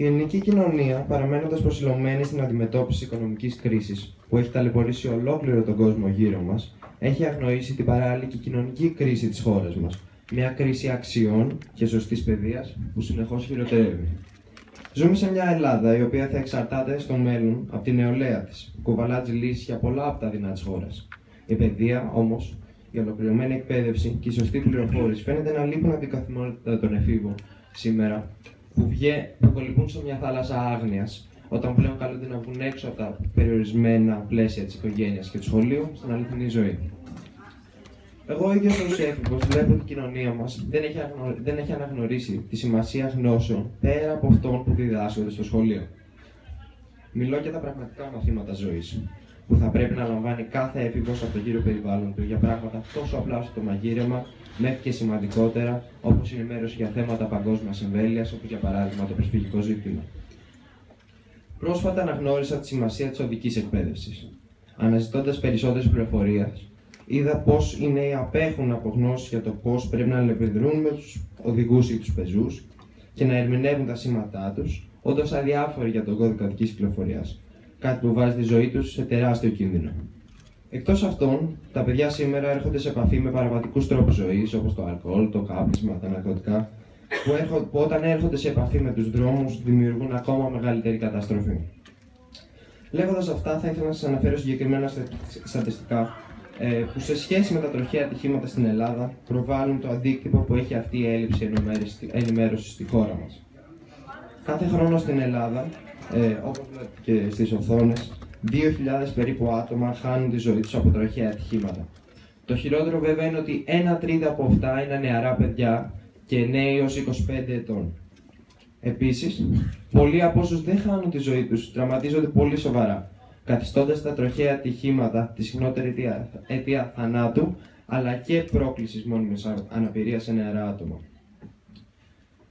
Η ελληνική κοινωνία, παραμένοντας προσιλωμένη στην αντιμετώπιση οικονομικής κρίσης που έχει ταλαιπωρήσει ολόκληρο τον κόσμο γύρω μας, έχει αγνοήσει την παράλληλη και κοινωνική κρίση της χώρας μας. Μια κρίση αξιών και σωστής παιδείας που συνεχώς χειροτερεύει. Ζούμε σε μια Ελλάδα η οποία θα εξαρτάται στο μέλλον από την νεολαία της, που κουβαλά τις λύσεις για πολλά από τα δεινά της χώρας. Η παιδεία, όμως, η ολοκληρωμένη εκπαίδευση και η σωστή πληροφόρηση φαίνεται να λείπουν από την καθημερινότητα των εφήβων σήμερα, που κολυμπούν σε μια θάλασσα άγνοιας, όταν πλέον καλούνται να βγουν έξω από τα περιορισμένα πλαίσια της οικογένειας και του σχολείου στην αληθινή ζωή. Εγώ ίδιος ως έφηβος βλέπω ότι η κοινωνία μας δεν έχει αναγνωρίσει τη σημασία γνώσεων πέρα από αυτών που διδάσκονται στο σχολείο. Μιλώ για τα πραγματικά μαθήματα ζωής, που θα πρέπει να λαμβάνει κάθε έφηβος από το γύρο περιβάλλον του για πράγματα τόσο απλά όσο το μαγείρεμα, μέχρι και σημαντικότερα, όπως η ενημέρωση για θέματα παγκόσμιας εμβέλειας, όπως για παράδειγμα το προσφυγικό ζήτημα. Πρόσφατα αναγνώρισα τη σημασία της οδικής εκπαίδευσης. Αναζητώντας περισσότερες πληροφορίες, είδα πως οι νέοι απέχουν από γνώσεις για το πώς πρέπει να αλληλεπιδρούν με τους οδηγούς ή τους πεζούς και να ερμηνεύουν τα σήματά τους, όντως αδιάφοροι για τον κώδικα οδικής κυκλοφορίας. Κάτι που βάζει τη ζωή τους σε τεράστιο κίνδυνο. Εκτός αυτών, τα παιδιά σήμερα έρχονται σε επαφή με παραβατικούς τρόπους ζωής, όπως το αλκοόλ, το κάπνισμα, τα ναρκωτικά, που όταν έρχονται σε επαφή με τους δρόμους δημιουργούν ακόμα μεγαλύτερη καταστροφή. Λέγοντας αυτά, θα ήθελα να σας αναφέρω συγκεκριμένα στατιστικά που σε σχέση με τα τροχαία ατυχήματα στην Ελλάδα προβάλλουν το αντίκτυπο που έχει αυτή η έλλειψη ενημέρωσης στη χώρα μας. Κάθε χρόνο στην Ελλάδα, όπως βλέπετε και στις οθόνες, 2.000 περίπου άτομα χάνουν τη ζωή τους από τροχαία ατυχήματα. Το χειρότερο βέβαια είναι ότι 1/3 από αυτά είναι νεαρά παιδιά και νέοι ως 25 ετών. Επίσης, πολλοί από όσους δεν χάνουν τη ζωή τους τραυματίζονται πολύ σοβαρά, καθιστώντας τα τροχαία ατυχήματα τη συχνότερη αιτία θανάτου, αλλά και πρόκλησης μόνιμης αναπηρίας σε νεαρά άτομα.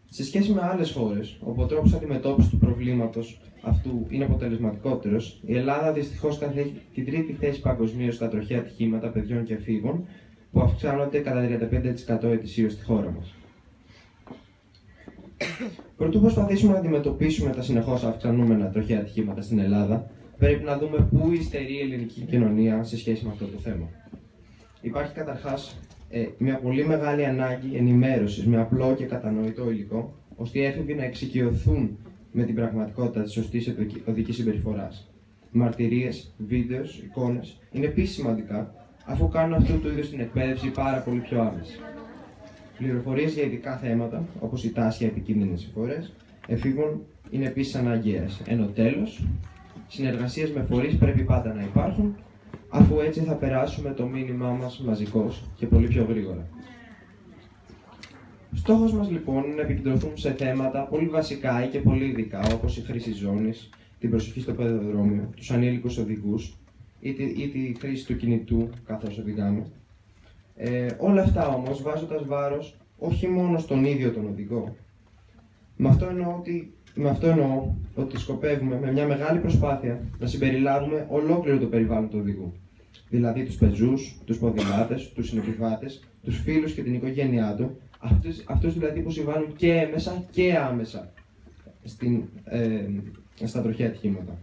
Σε σχέση με άλλες χώρες, όπου ο τρόπος αντιμετώπισης του προβλήματος αυτού είναι αποτελεσματικότερος, η Ελλάδα δυστυχώς καθέχει την τρίτη θέση παγκοσμίως στα τροχαία ατυχήματα παιδιών και εφήβων, που αυξάνονται κατά 35% ετησίως στη χώρα μας. Προτού προσπαθήσουμε να αντιμετωπίσουμε τα συνεχώς αυξανόμενα τροχαία ατυχήματα στην Ελλάδα, πρέπει να δούμε πού υστερεί η ελληνική κοινωνία σε σχέση με αυτό το θέμα. Υπάρχει καταρχάς μια πολύ μεγάλη ανάγκη ενημέρωσης με απλό και κατανοητό υλικό, ώστε οι έφηβοι να εξοικειωθούν με την πραγματικότητα της σωστής οδικής συμπεριφοράς. Μαρτυρίες, βίντεο, εικόνες είναι επίσης σημαντικά, αφού κάνουν αυτού του είδους την εκπαίδευση πάρα πολύ πιο άμεση. Πληροφορίες για ειδικά θέματα, όπως η τάση για επικίνδυνες συμπεριφορές εφήβων, είναι επίσης αναγκαίες. Ενώ τέλος, συνεργασίες με φορείς πρέπει πάντα να υπάρχουν, αφού έτσι θα περάσουμε το μήνυμά μας μαζικώς και πολύ πιο γρήγορα. Στόχος μας λοιπόν είναι να επικεντρωθούμε σε θέματα πολύ βασικά ή και πολύ ειδικά, όπως η χρήση ζώνης, την προσοχή στο πεζοδρόμιο, τους ανήλικους οδηγούς ή τη χρήση του κινητού καθώς οδηγάμε. Όλα αυτά όμως βάζοντας βάρος όχι μόνο στον ίδιο τον οδηγό. Με αυτό εννοώ ότι σκοπεύουμε με μια μεγάλη προσπάθεια να συμπεριλάβουμε ολόκληρο το περιβάλλον του οδηγού. Δηλαδή τους πεζούς, τους ποδηλάτες, τους συνεπιβάτες, τους φίλους και την οικογένειά του, αυτούς δηλαδή που συμβάλλουν και έμεσα και άμεσα στα τροχαία ατυχήματα.